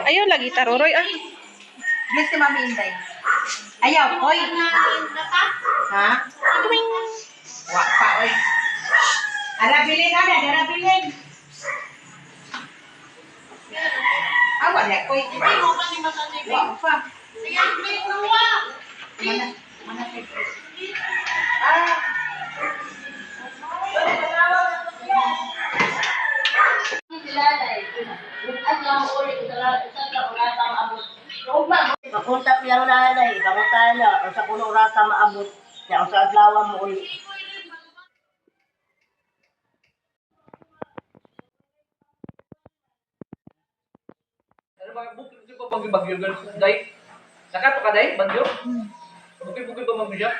Ayaw lagi taruroy ah. Miss si Mami Inday. Ayaw, oy. Ha? Kuming. Wak pa, oy. Ala bilin ada, dara bilin. Awa na, oy. Wak pa. Mana? Mana ah. Pakunta piang nanay, kamutan na, o sa kuno rasa maabot, ya o sa adlaw mo uli. Ano ba, bukid ko pa bagyo day? Nakato ka day, bagyo? Bukid pa magbiya?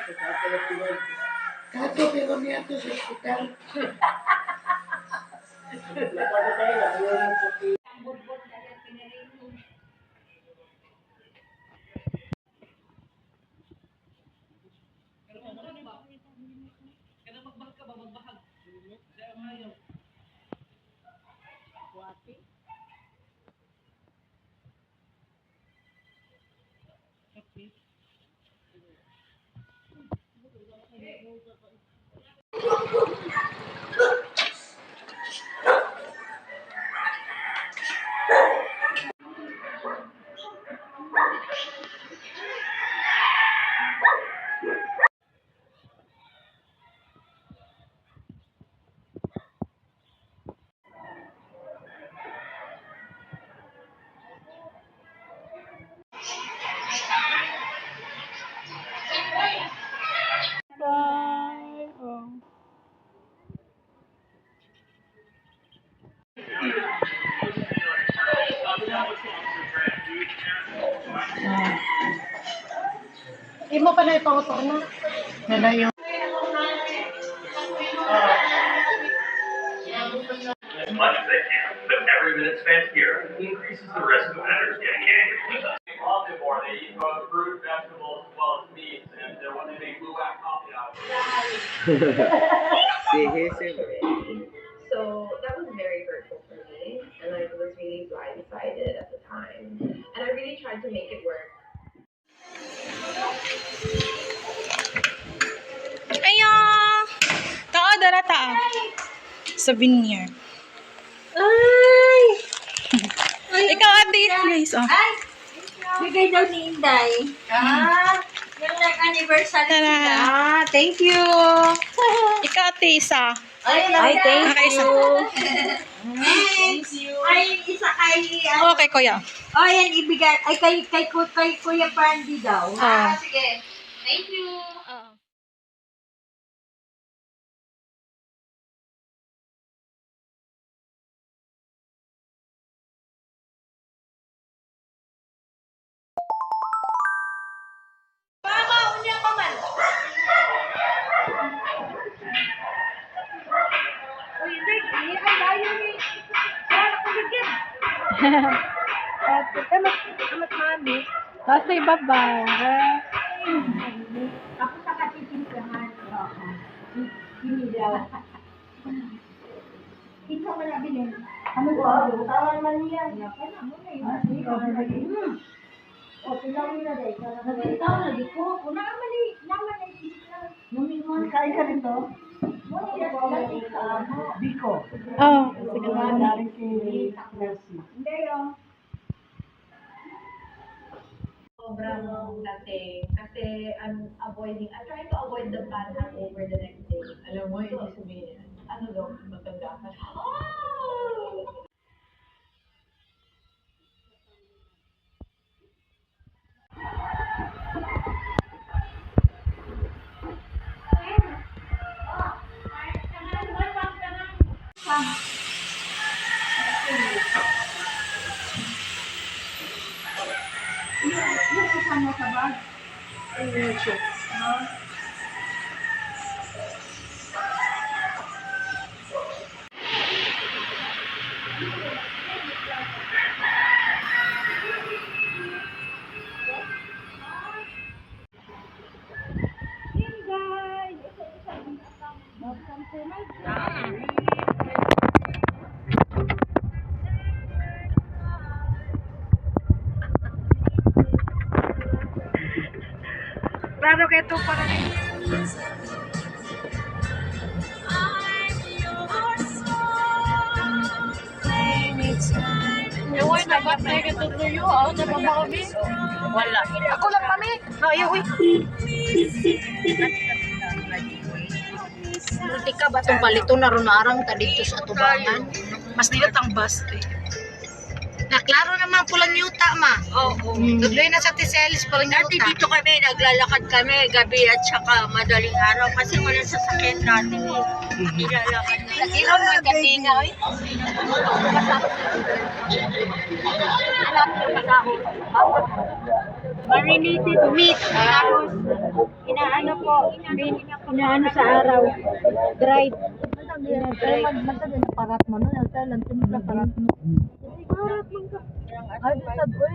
Kato pero niya to sa hospital. Bye. Oh. Imo pa na ipautor na. Nala yung as much as they can. But every minute spent here increases the risk of vendors getting angry with us. Omnivore, they eat both fruit, vegetables, as well as meats, and when they make blue wax coffee out of it. So that was very hurtful for me, and I was really blindsided at the time. And I really tried to make it work. Ayo! Tao, dara ta. Souvenir. Ay! Ikaw, ate. Guys, oh. Ay! Bigay daw ni Inday. Yung nag-anniversary Tara. sila. Thank you. Ikaw, ate, isa. Ay, thank Nakaisa. Thank you. Ay, isa kay... Okay, kuya. Oh, yan, ibigay. Ay, kay Kuya Brandy daw. Sige. Thank you. Basta ibabay. Ako sa katitinsahan. Kinilaw. Ikaw mo na bilhin. Ano ba? Tawan man niya. O, tinawin na rin. Nagkitaw na di ko. Kung nakamali, kain ka rin to? Biko. Oh, sige. Dari si Mercy. Hindi yun. Sobrang dating. Kasi I'm trying to avoid the bad hangover the next day. Alam mo, yung sabihin, ano daw, matanda ka. Yung isa mo sa bag. Klaro kayo ito para Ewan na ba tayo katutuyo? Ako na ba kami? Wala. Ako lang kami. Ayaw, uy. Multi ka ba itong palito na runarang ta dito sa tubangan? Mas nilat ang bus eh. Naklaro naman pulang yuta, ma. Oo. Tudloy na sa Tiselis pulang Dati yuta. dito kami, naglalakad kami gabi at saka madaling araw kasi wala sasakyan dati. Nilalakad na. Nagilon mo yung katinga, oy. Marinated meat. Tapos, inaano po, inaano sa araw. Dried. Magtagal na parat mo no, nagtagal na parat mo.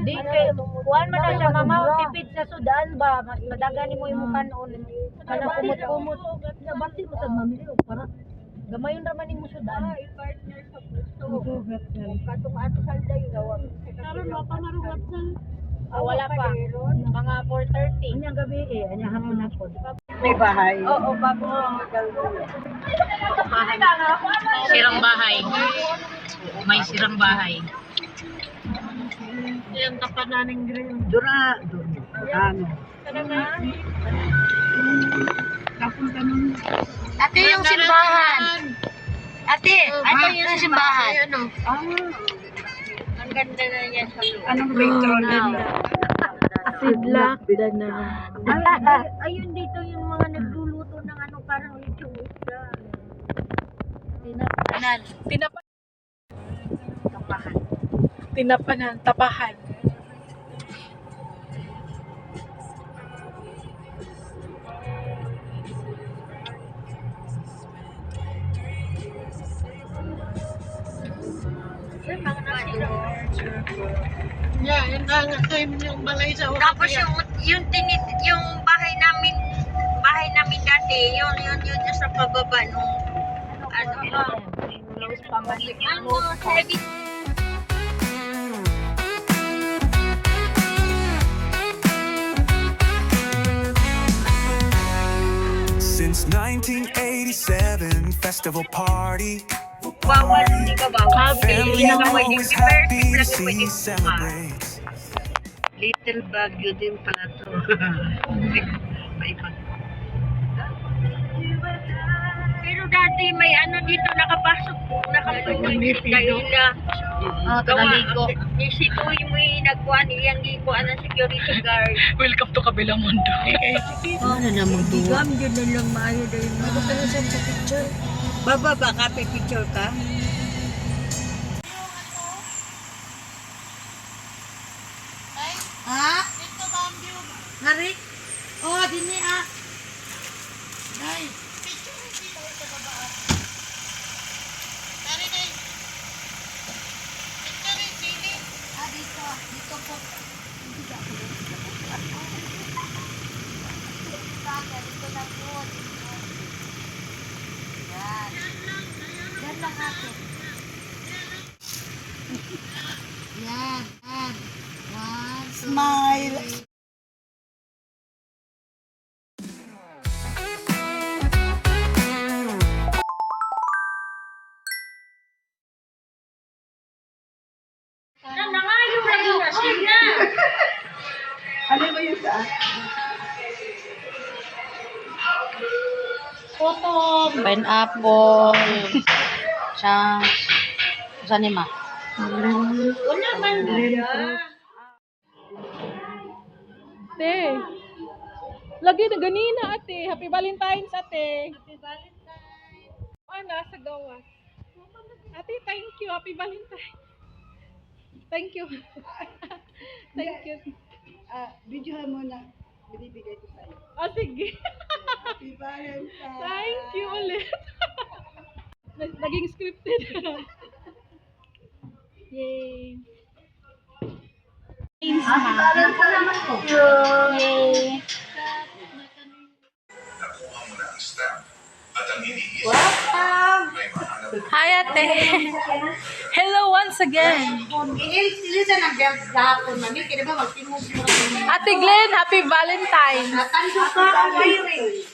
Di kay, kuhan man na siya, mama, tipid sa sudan ba? Mas madagani mo yung mukha noon. Kana kumot-kumot. Nabati mo sa mamili o para Gamayon raman ni mo sudan. Katong ato salda yung gawang. karon wa pa marugat sa Wala pa. Mga 4:30. anyang gabi eh, anyang hapon na po. May bahay. Oo, bago. Sirang bahay. May sirang bahay. Yung tapat na ng grill. Dura. Ano? Ate, yung simbahan. Ate, ito yung simbahan. Ang ganda na yan sa loob. Anong patron din? Sidlak. Ayun dito yung mga nagluluto ng ano parang lechong isda. Tinapanan. Tinapanan. Tapahan. Yeah, yun nga nga yung balay sa Tapos yung bahay namin dati, yun sa pababa nung ano heavy. Since 1987 festival party, Bawal, hindi ka bawal. family Hindi ka pwedeng always happy to lagi see pwedeng celebrate. Little Baguio din pala to. Pero dati may ano dito nakapasok dahil Tagaligo. ni si Tuy mo yung nagkuhan iyang gikuan ng security guard. Welcome to Kabilang Mundo. Ano namang duwa? Yun na lang maayo dahil Bababa ka, picture ka? Ha? Ngari? Oh, dini ah. Dai. Dito po. Dito na po. Yan. Yan lang ate. Yan. Yan. One, smile. nangayo na yun na siya. Ano ba yun sa Pineapple. Chunks. Saan ni ma? Wala man siya. Ate. Lagi na ganina ate. Happy Valentine's ate. Happy Valentine's. Oh, nasa gawas. Ate, thank you. Happy Valentine's. Thank you. Thank you. Videohan mo na binibigay ko sa'yo. Oh, sige. Happy Valentine! Thank you ulit. Naging scripted. Yay. Happy Valentine naman ko. Yay. Nakuha mo na ang stamp at ang iniisip may mahanap Hi, ate. Hello once again. Sila sa nag-belt gahapon, mami. Kaya ba magtimog mo kami? Ate Glenn, happy Valentine's. Natanso ka ang wiring.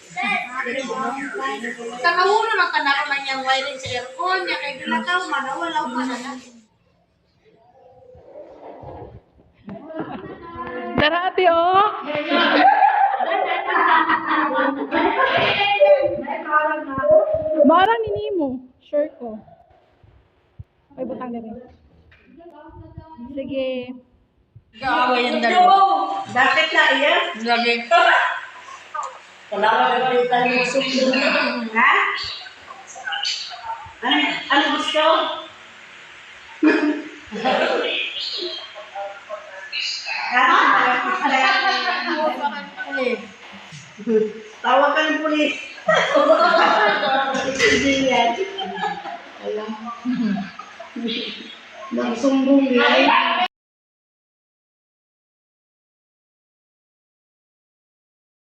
Sa kauno ng kanaro lang yung wiring sa aircon niya. Kaya ginakaw, manawalaw pa na na. Tara, ate, oh. Marang nini mo. Sure ko. Ay, butang na rin. Sige. Bakit na iyan? Lagi. Kailangan na rin tayo sumbong. Ha? Ano gusto? Tawag ka ng pulis. Hindi yan. Alam. Nagsumbong yan.